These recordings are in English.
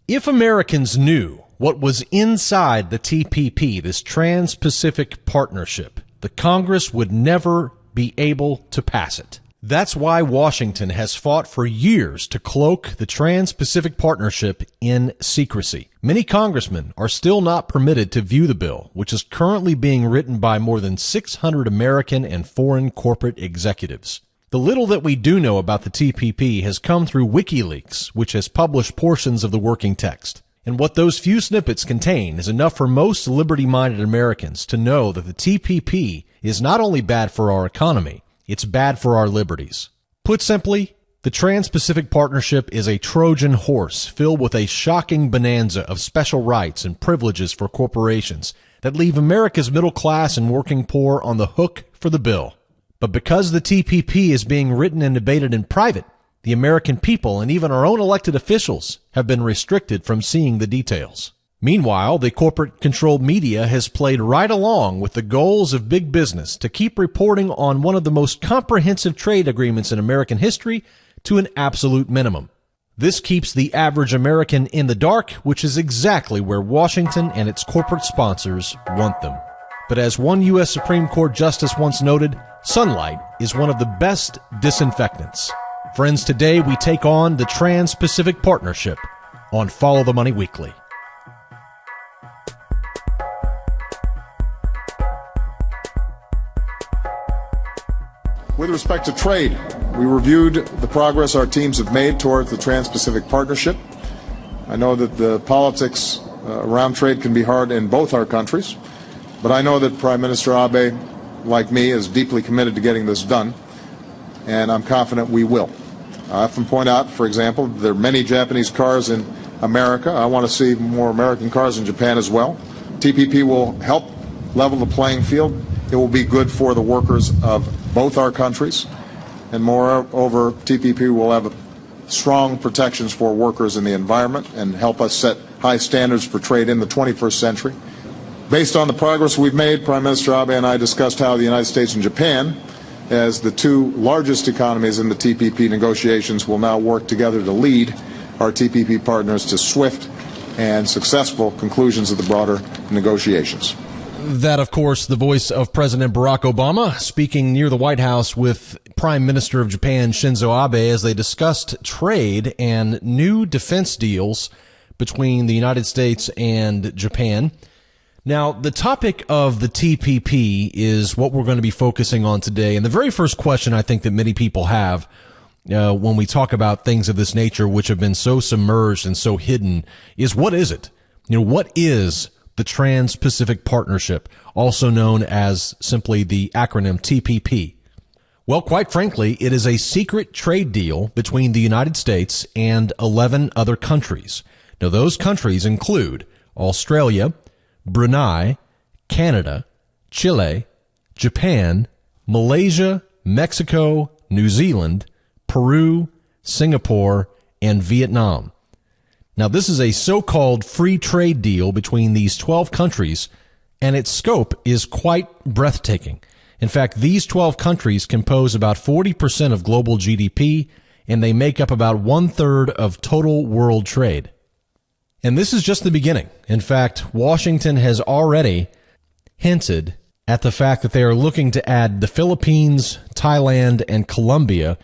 If Americans knew what was inside the TPP, this Trans-Pacific Partnership, the Congress would never be able to pass it. That's why Washington has fought for years to cloak the Trans-Pacific Partnership in secrecy. Many congressmen are still not permitted to view the bill, which is currently being written by more than 600 American and foreign corporate executives. The little that we do know about the TPP has come through Wikileaks, which has published portions of the working text. And what those few snippets contain is enough for most liberty-minded Americans to know that the TPP is not only bad for our economy, it's bad for our liberties. Put simply, the Trans-Pacific Partnership is a Trojan Horse filled with a shocking bonanza of special rights and privileges for corporations that leave America's middle class and working poor on the hook for the bill. But because the TPP is being written and debated in private, the American people and even our own elected officials have been restricted from seeing the details. Meanwhile, the corporate-controlled media has played right along with the goals of big business to keep reporting on one of the most comprehensive trade agreements in American history to an absolute minimum. This keeps the average American in the dark, which is exactly where Washington and its corporate sponsors want them. But as one U.S. Supreme Court justice once noted, sunlight is one of the best disinfectants. Friends, today we take on the Trans-Pacific Partnership on Follow the Money Weekly. With respect to trade, we reviewed the progress our teams have made towards the Trans-Pacific Partnership. I know that the politics around trade can be hard in both our countries, but I know that Prime Minister Abe, like me, is deeply committed to getting this done, and I'm confident we will. I often point out, for example, there are many Japanese cars in America. I want to see more American cars in Japan as well. TPP will help level the playing field. It will be good for the workers of both our countries. And moreover, TPP will have strong protections for workers in the environment and help us set high standards for trade in the 21st century. Based on the progress we've made, Prime Minister Abe and I discussed how the United States and Japan, as the two largest economies in the TPP negotiations, will now work together to lead our TPP partners to swift and successful conclusions of the broader negotiations. That, of course, the voice of President Barack Obama speaking near the White House with Prime Minister of Japan Shinzo Abe as they discussed trade and new defense deals between the United States and Japan. Now, the topic of the TPP is what we're going to be focusing on today. And the very first question I think that many people have when we talk about things of this nature, which have been so submerged and so hidden, is what is it? What is the Trans-Pacific Partnership, also known as simply the acronym TPP? Well, quite frankly, it is a secret trade deal between the United States and 11 other countries. Now, those countries include Australia, Brunei, Canada, Chile, Japan, Malaysia, Mexico, New Zealand, Peru, Singapore, and Vietnam. Now, this is a so-called free trade deal between these 12 countries, and its scope is quite breathtaking. In fact, these 12 countries compose about 40% of global GDP, and they make up about one-third of total world trade. And this is just the beginning. In fact, Washington has already hinted at the fact that they are looking to add the Philippines, Thailand, and Colombia,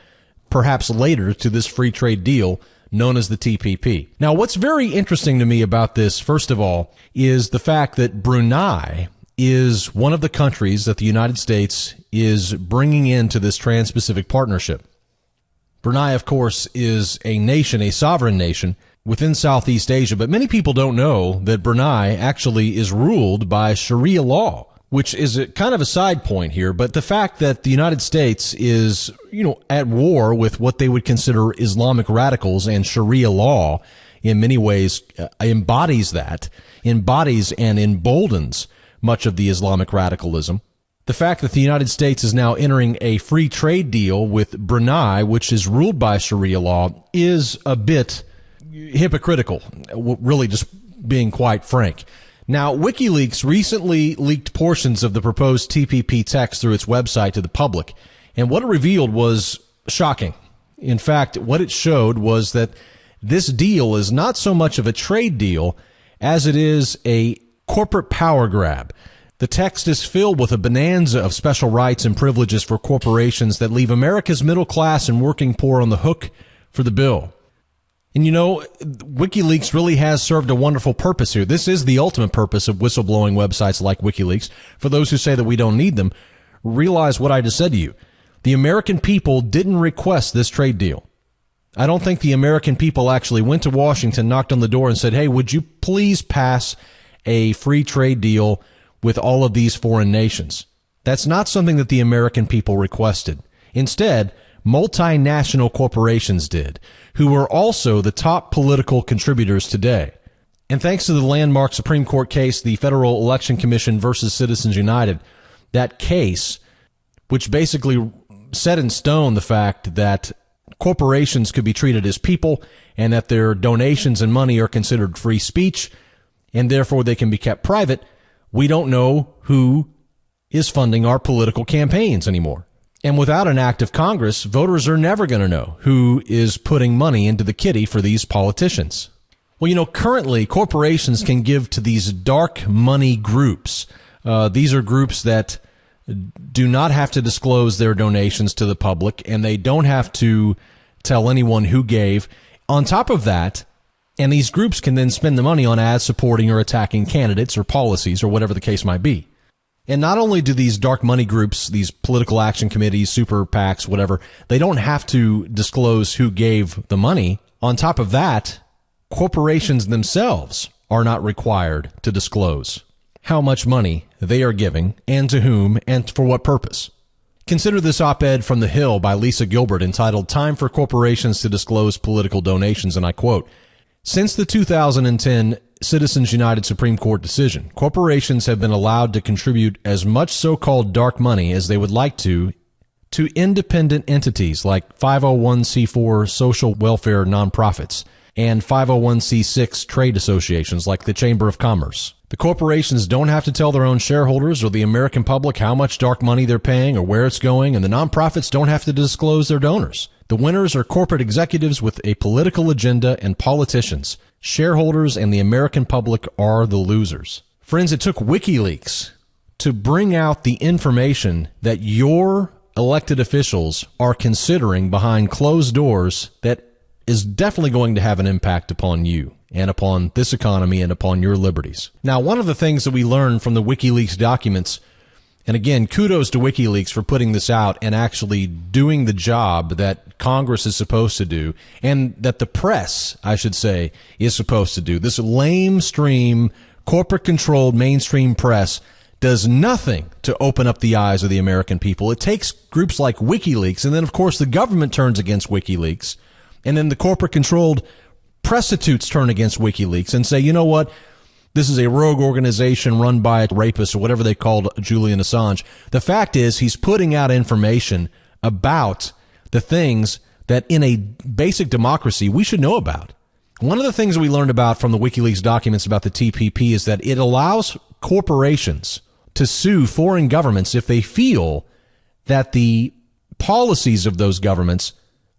perhaps later, to this free trade deal known as the TPP. Now, what's very interesting to me about this, first of all, is the fact that Brunei is one of the countries that the United States is bringing into this Trans-Pacific Partnership. Brunei, of course, is a nation, a sovereign nation, within Southeast Asia, but many people don't know that Brunei actually is ruled by Sharia law, which is a kind of a side point here. But the fact that the United States is, at war with what they would consider Islamic radicals, and Sharia law in many ways embodies and emboldens much of the Islamic radicalism. The fact that the United States is now entering a free trade deal with Brunei, which is ruled by Sharia law, is a bit hypocritical, really, just being quite frank. Now, Wikileaks recently leaked portions of the proposed TPP text through its website to the public, and what it revealed was shocking. In fact, what it showed was that this deal is not so much of a trade deal as it is a corporate power grab. The text is filled with a bonanza of special rights and privileges for corporations that leave America's middle class and working poor on the hook for the bill. And you know, Wikileaks really has served a wonderful purpose here. This is the ultimate purpose of whistleblowing websites like Wikileaks. For those who say that we don't need them, realize what I just said to you. The American people didn't request this trade deal. I don't think the American people actually went to Washington, knocked on the door and said, hey, would you please pass a free trade deal with all of these foreign nations? That's not something that the American people requested. Instead, multinational corporations did, who are also the top political contributors today. And thanks to the landmark Supreme Court case, the Federal Election Commission versus Citizens United, that case, which basically set in stone the fact that corporations could be treated as people and that their donations and money are considered free speech and therefore they can be kept private, we don't know who is funding our political campaigns anymore. And without an act of Congress, voters are never going to know who is putting money into the kitty for these politicians. Well, you know, currently corporations can give to these dark money groups. These are groups that do not have to disclose their donations to the public, and they don't have to tell anyone who gave. On top of that, and these groups can then spend the money on ads supporting or attacking candidates or policies or whatever the case might be. And not only do these dark money groups, these political action committees, super PACs, whatever, they don't have to disclose who gave the money. On top of that, corporations themselves are not required to disclose how much money they are giving and to whom and for what purpose. Consider this op-ed from The Hill by Lisa Gilbert entitled Time for Corporations to Disclose Political Donations, and I quote, "Since the 2010 Citizens United Supreme Court decision, corporations have been allowed to contribute as much so-called dark money as they would like to independent entities like 501c4 social welfare nonprofits and 501c6 trade associations like the Chamber of Commerce. The corporations don't have to tell their own shareholders or the American public how much dark money they're paying or where it's going, and the nonprofits don't have to disclose their donors. The winners are corporate executives with a political agenda and politicians. Shareholders and the American public are the losers." Friends, it took Wikileaks to bring out the information that your elected officials are considering behind closed doors that is definitely going to have an impact upon you and upon this economy and upon your liberties. Now, one of the things that we learned from the WikiLeaks documents, and again, kudos to WikiLeaks for putting this out and actually doing the job that Congress is supposed to do, and that the press, I should say, is supposed to do. This lamestream, corporate-controlled mainstream press does nothing to open up the eyes of the American people. It takes groups like WikiLeaks, and then, of course, the government turns against WikiLeaks, and then the corporate-controlled prostitutes turn against WikiLeaks and say, you know what? This is a rogue organization run by a rapist or whatever they called Julian Assange. The fact is he's putting out information about the things that in a basic democracy we should know about. One of the things we learned about from the WikiLeaks documents about the TPP is that it allows corporations to sue foreign governments if they feel that the policies of those governments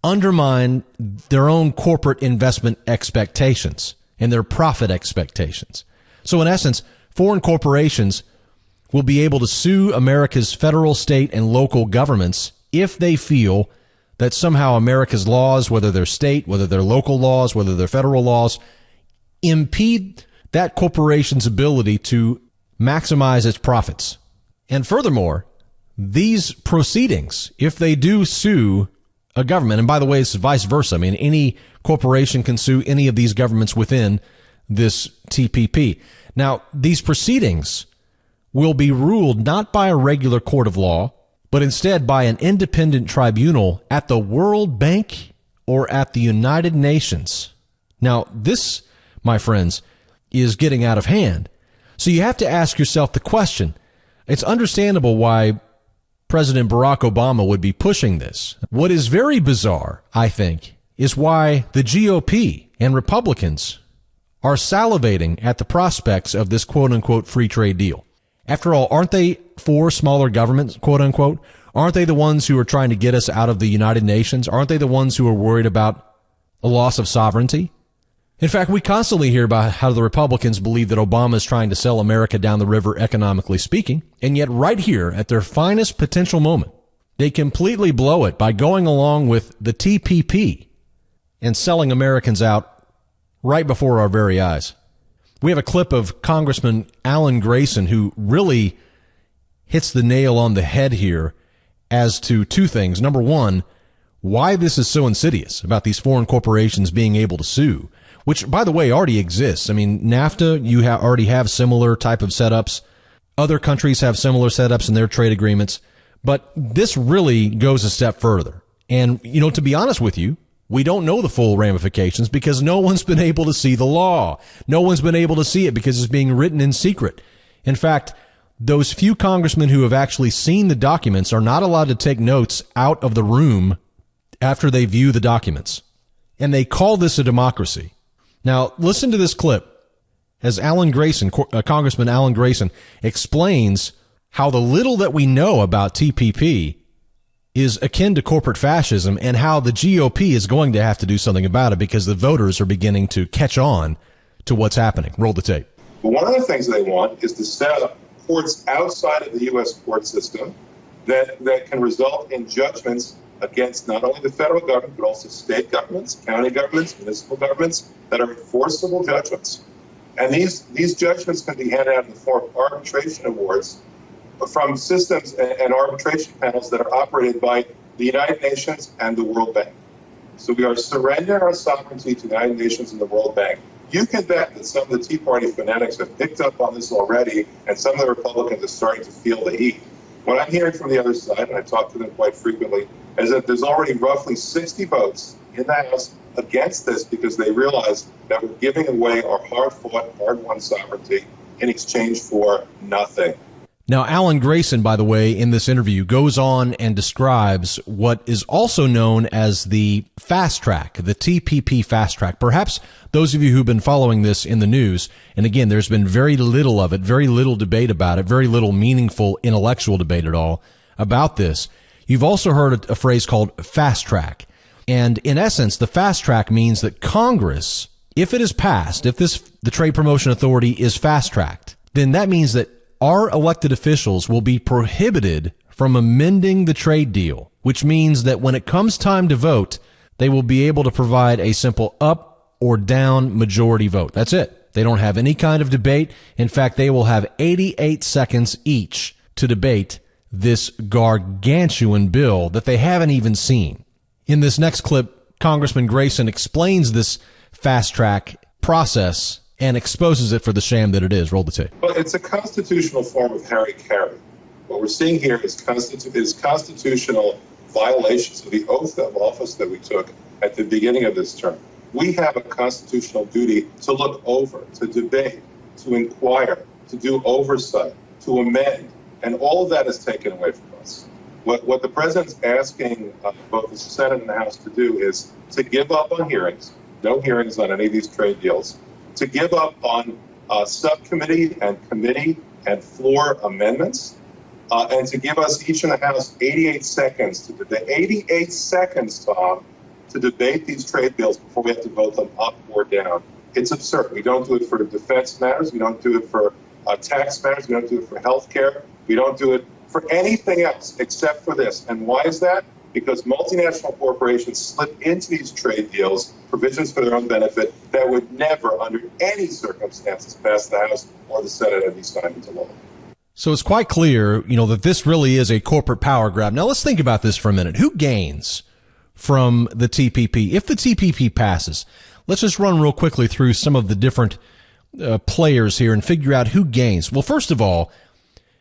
undermine their own corporate investment expectations and their profit expectations. So in essence, foreign corporations will be able to sue America's federal, state, and local governments if they feel that somehow America's laws, whether they're state, whether they're local laws, whether they're federal laws, impede that corporation's ability to maximize its profits. And furthermore, these proceedings, if they do sue a government, and by the way, it's vice versa. I mean, any corporation can sue any of these governments within this TPP. Now, these proceedings will be ruled not by a regular court of law, but instead by an independent tribunal at the World Bank or at the United Nations. Now, this, my friends, is getting out of hand. So you have to ask yourself the question. It's understandable why President Barack Obama would be pushing this. What is very bizarre, I think, is why the GOP and Republicans are salivating at the prospects of this quote-unquote free trade deal. After all, aren't they for smaller governments, quote-unquote? Aren't they the ones who are trying to get us out of the United Nations? Aren't they the ones who are worried about a loss of sovereignty. In fact, we constantly hear about how the Republicans believe that Obama is trying to sell America down the river, economically speaking, and yet right here, at their finest potential moment, they completely blow it by going along with the TPP and selling Americans out right before our very eyes. We have a clip of Congressman Alan Grayson who really hits the nail on the head here as to two things. Number one, why this is so insidious about these foreign corporations being able to sue, which, by the way, already exists. I mean, NAFTA, you already have similar type of setups. Other countries have similar setups in their trade agreements. But this really goes a step further. And, to be honest with you, we don't know the full ramifications because no one's been able to see the law. No one's been able to see it because it's being written in secret. In fact, those few congressmen who have actually seen the documents are not allowed to take notes out of the room after they view the documents. And they call this a democracy. Now, listen to this clip as Congressman Alan Grayson explains how the little that we know about TPP is akin to corporate fascism and how the GOP is going to have to do something about it because the voters are beginning to catch on to what's happening. Roll the tape. But one of the things they want is to set up courts outside of the U.S. court system that can result in judgments against not only the federal government, but also state governments, county governments, municipal governments that are enforceable judgments. And these judgments can be handed out in the form of arbitration awards from systems and arbitration panels that are operated by the United Nations and the World Bank. So we are surrendering our sovereignty to the United Nations and the World Bank. You can bet that some of the Tea Party fanatics have picked up on this already, and some of the Republicans are starting to feel the heat. What I'm hearing from the other side, and I talk to them quite frequently, is that there's already roughly 60 votes in the House against this because they realize that we're giving away our hard-fought, hard-won sovereignty in exchange for nothing. Now, Alan Grayson, by the way, in this interview goes on and describes what is also known as the fast track, the TPP fast track. Perhaps those of you who've been following this in the news, and again, there's been very little of it, very little debate about it, very little meaningful intellectual debate at all about this. You've also heard a phrase called fast track. And in essence, the fast track means that Congress, if it is passed, if the Trade Promotion Authority is fast tracked, then that means that our elected officials will be prohibited from amending the trade deal, which means that when it comes time to vote, they will be able to provide a simple up or down majority vote. That's it. They don't have any kind of debate. In fact, they will have 88 seconds each to debate this gargantuan bill that they haven't even seen. In this next clip, Congressman Grayson explains this fast track process and exposes it for the sham that it is. Roll the tape. Well, it's a constitutional form of Harry-Carry. What we're seeing here is constitutional violations of the oath of office that we took at the beginning of this term. We have a constitutional duty to look over, to debate, to inquire, to do oversight, to amend, and all of that is taken away from us. What the president's asking both the Senate and the House to do is to give up on hearings, no hearings on any of these trade deals, to give up on subcommittee and committee and floor amendments, and to give us each in the House 88 seconds to debate. 88 seconds, Tom, to debate these trade bills before we have to vote them up or down. It's absurd. We don't do it for defense matters. We don't do it for tax matters. We don't do it for health care. We don't do it for anything else except for this. And why is that? Because multinational corporations slip into these trade deals, provisions for their own benefit, that would never, under any circumstances, pass the House or the Senate and be signed into law. So it's quite clear, that this really is a corporate power grab. Now let's think about this for a minute. Who gains from the TPP? If the TPP passes, let's just run real quickly through some of the different players here and figure out who gains. Well, first of all,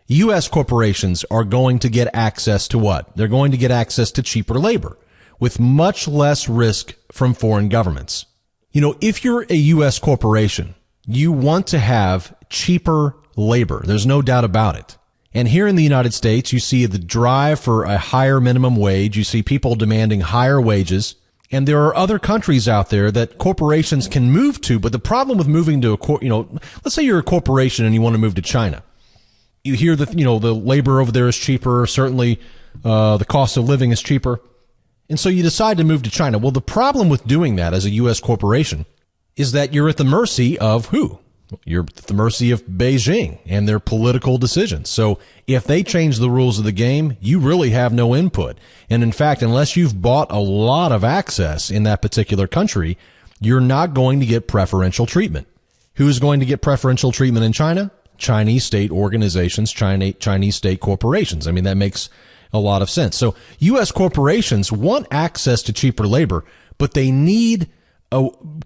U.S. corporations are going to get access to what? They're going to get access to cheaper labor with much less risk from foreign governments. If you're a U.S. corporation, you want to have cheaper labor. There's no doubt about it. And here in the United States, you see the drive for a higher minimum wage. You see people demanding higher wages. And there are other countries out there that corporations can move to. But the problem with moving to let's say you're a corporation and you want to move to China. You hear that, the labor over there is cheaper. Certainly, the cost of living is cheaper. And so you decide to move to China. Well, the problem with doing that as a U.S. corporation is that you're at the mercy of who? You're at the mercy of Beijing and their political decisions. So if they change the rules of the game, you really have no input. And in fact, unless you've bought a lot of access in that particular country, you're not going to get preferential treatment. Who's going to get preferential treatment in China? Chinese state organizations, Chinese state corporations. I mean, that makes a lot of sense. So U.S. corporations want access to cheaper labor, but they need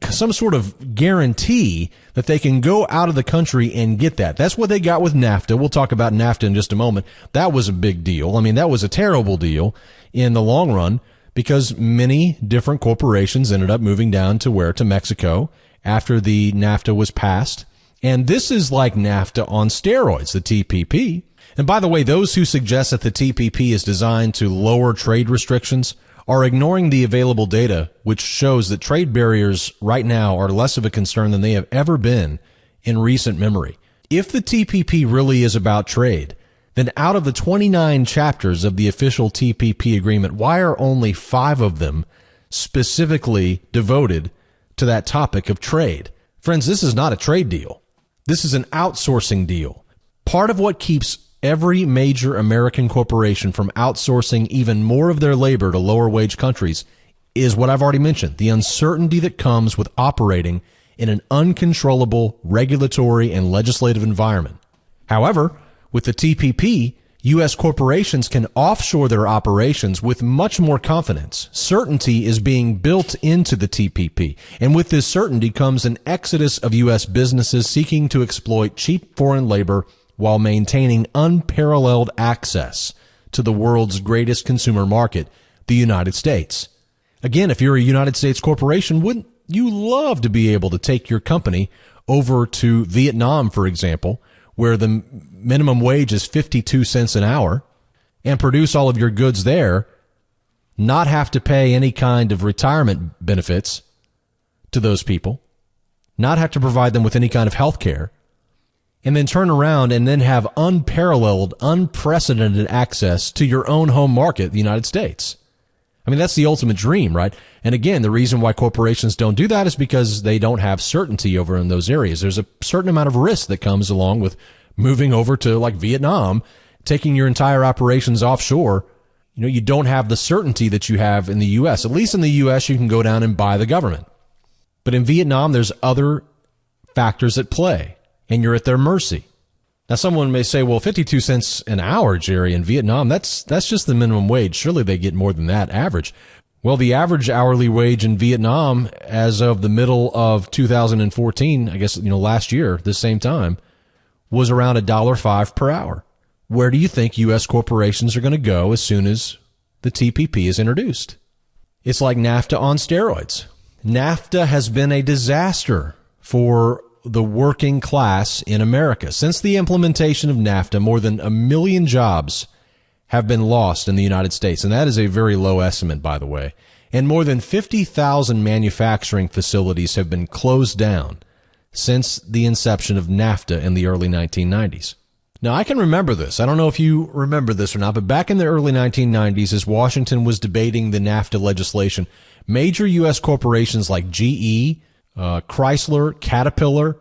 some sort of guarantee that they can go out of the country and get that. That's what they got with NAFTA. We'll talk about NAFTA in just a moment. That was a big deal. I mean, that was a terrible deal in the long run because many different corporations ended up moving down to where? To Mexico after the NAFTA was passed. And this is like NAFTA on steroids, the TPP. And by the way, those who suggest that the TPP is designed to lower trade restrictions are ignoring the available data, which shows that trade barriers right now are less of a concern than they have ever been in recent memory. If the TPP really is about trade, then out of the 29 chapters of the official TPP agreement, why are only 5 of them specifically devoted to that topic of trade? Friends, this is not a trade deal. This is an outsourcing deal. Part of what keeps every major American corporation from outsourcing even more of their labor to lower wage countries is what I've already mentioned, the uncertainty that comes with operating in an uncontrollable regulatory and legislative environment. However, with the TPP, U.S. corporations can offshore their operations with much more confidence. Certainty is being built into the TPP, and with this certainty comes an exodus of U.S. businesses seeking to exploit cheap foreign labor while maintaining unparalleled access to the world's greatest consumer market, the United States. Again, if you're a United States corporation, wouldn't you love to be able to take your company over to Vietnam, for example, where the minimum wage is 52 cents an hour, and produce all of your goods there, not have to pay any kind of retirement benefits to those people, not have to provide them with any kind of health care, and then turn around and then have unparalleled, unprecedented access to your own home market, the United States. I mean, that's the ultimate dream, right? And again, the reason why corporations don't do that is because they don't have certainty over in those areas. There's a certain amount of risk that comes along with moving over to like Vietnam, taking your entire operations offshore. You know, you don't have the certainty that you have in the U.S. At least in the U.S., you can go down and buy the government. But in Vietnam, there's other factors at play, and you're at their mercy. Now, someone may say, well, 52 cents an hour, Jerry, in Vietnam, that's just the minimum wage. Surely they get more than that average. Well, the average hourly wage in Vietnam as of the middle of 2014, I guess, last year, this same time, was around $1.05 per hour. Where do you think U.S. corporations are going to go as soon as the TPP is introduced? It's like NAFTA on steroids. NAFTA has been a disaster for the working class in America. Since the implementation of NAFTA, more than 1 million jobs have been lost in the United States, and that is a very low estimate, by the way. And more than 50,000 manufacturing facilities have been closed down since the inception of NAFTA in the early 1990s. Now, I can remember this. I don't know if you remember this or not, but back in the early 1990s, as Washington was debating the NAFTA legislation, major U.S. corporations like GE, Chrysler, Caterpillar,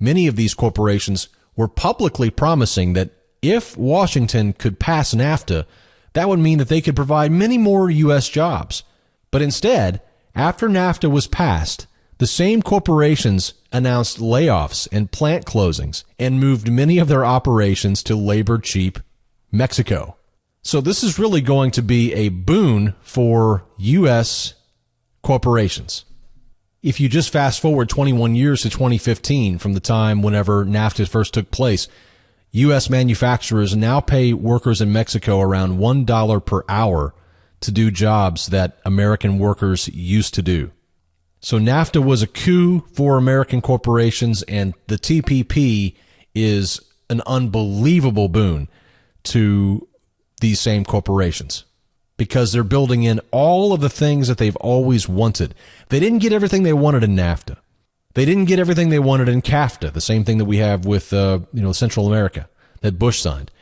many of these corporations were publicly promising that if Washington could pass NAFTA, that would mean that they could provide many more U.S. jobs. But instead, after NAFTA was passed, the same corporations announced layoffs and plant closings and moved many of their operations to labor-cheap Mexico. So this is really going to be a boon for U.S. corporations. If you just fast forward 21 years to 2015 from the time whenever NAFTA first took place, U.S. manufacturers now pay workers in Mexico around $1 per hour to do jobs that American workers used to do. So NAFTA was a coup for American corporations, and the TPP is an unbelievable boon to these same corporations, because they're building in all of the things that they've always wanted. They didn't get everything they wanted in NAFTA. They didn't get everything they wanted in CAFTA, the same thing that we have with Central America that Bush signed.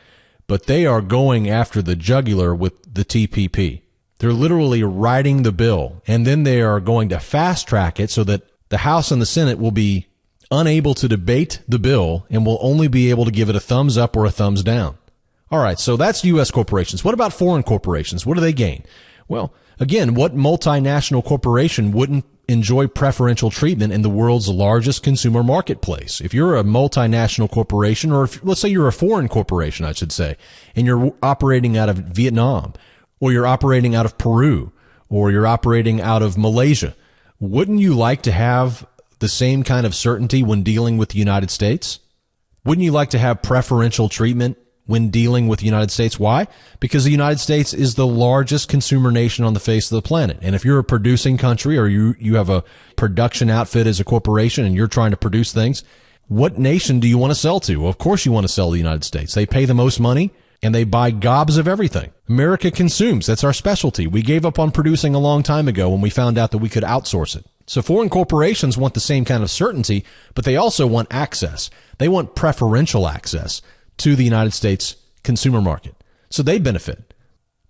But they are going after the jugular with the TPP. They're literally writing the bill, and then they are going to fast track it so that the House and the Senate will be unable to debate the bill and will only be able to give it a thumbs up or a thumbs down. All right, so that's U.S. corporations. What about foreign corporations? What do they gain? Well, again, what multinational corporation wouldn't enjoy preferential treatment in the world's largest consumer marketplace? If you're a multinational corporation, or if, let's say you're a foreign corporation, I should say, and you're operating out of Vietnam, or you're operating out of Peru, or you're operating out of Malaysia, wouldn't you like to have the same kind of certainty when dealing with the United States? Wouldn't you like to have preferential treatment when dealing with the United States? Why? Because the United States is the largest consumer nation on the face of the planet. And if you're a producing country, or you have a production outfit as a corporation and you're trying to produce things, what nation do you want to sell to? Well, of course you want to sell to the United States. They pay the most money and they buy gobs of everything. America consumes. That's our specialty. We gave up on producing a long time ago when we found out that we could outsource it. So foreign corporations want the same kind of certainty, but they also want access. They want preferential access to the United States consumer market. So they benefit.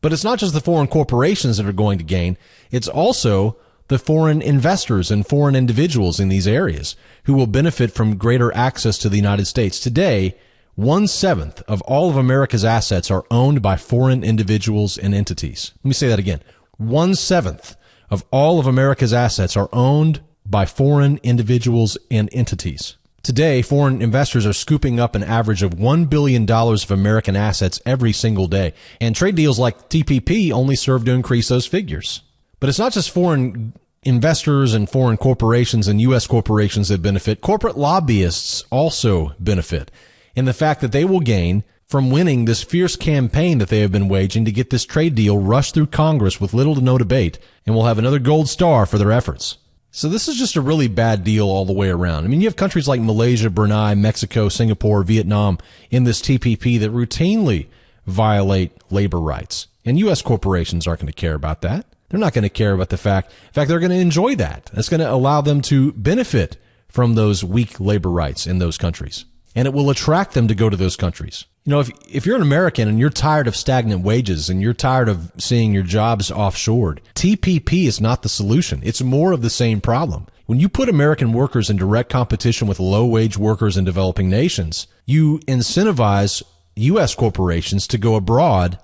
But it's not just the foreign corporations that are going to gain. It's also the foreign investors and foreign individuals in these areas who will benefit from greater access to the United States. Today, 1/7 of all of America's assets are owned by foreign individuals and entities. Let me say that again. 1/7 of all of America's assets are owned by foreign individuals and entities. Today, foreign investors are scooping up an average of $1 billion of American assets every single day. And trade deals like TPP only serve to increase those figures. But it's not just foreign investors and foreign corporations and U.S. corporations that benefit. Corporate lobbyists also benefit in the fact that they will gain from winning this fierce campaign that they have been waging to get this trade deal rushed through Congress with little to no debate, and will have another gold star for their efforts. So this is just a really bad deal all the way around. I mean, you have countries like Malaysia, Brunei, Mexico, Singapore, Vietnam in this TPP that routinely violate labor rights. And U.S. corporations aren't going to care about that. They're not going to care about the fact. In fact, they're going to enjoy that. That's going to allow them to benefit from those weak labor rights in those countries. And it will attract them to go to those countries. You know, if you're an American and you're tired of stagnant wages and you're tired of seeing your jobs offshored, TPP is not the solution. It's more of the same problem. When you put American workers in direct competition with low-wage workers in developing nations, you incentivize U.S. corporations to go abroad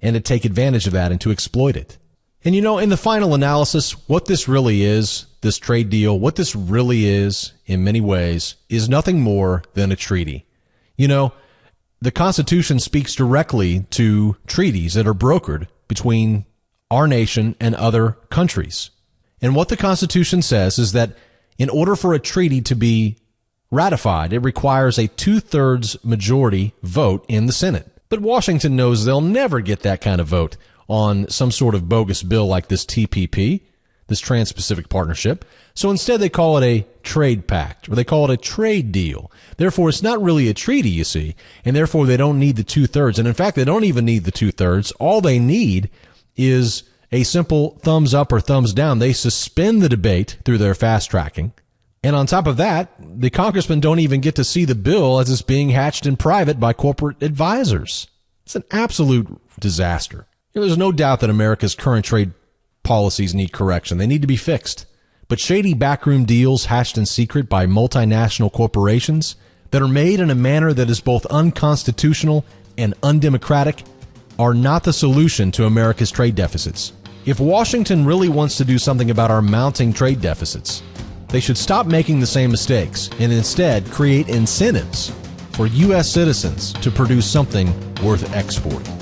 and to take advantage of that and to exploit it. And you know, in the final analysis, what this really is, this trade deal, what this really is, in many ways, is nothing more than a treaty. You know, the Constitution speaks directly to treaties that are brokered between our nation and other countries. And what the Constitution says is that in order for a treaty to be ratified, it requires a 2/3 majority vote in the Senate. But Washington knows they'll never get that kind of vote on some sort of bogus bill like this TPP, this Trans-Pacific Partnership. So instead they call it a trade pact, or they call it a trade deal. Therefore, it's not really a treaty, you see, and therefore they don't need the 2/3. And in fact, they don't even need the 2/3. All they need is a simple thumbs up or thumbs down. They suspend the debate through their fast tracking. And on top of that, the congressmen don't even get to see the bill as it's being hatched in private by corporate advisors. It's an absolute disaster. There's no doubt that America's current trade policies need correction. They need to be fixed. But shady backroom deals hatched in secret by multinational corporations that are made in a manner that is both unconstitutional and undemocratic are not the solution to America's trade deficits. If Washington really wants to do something about our mounting trade deficits, they should stop making the same mistakes and instead create incentives for U.S. citizens to produce something worth exporting.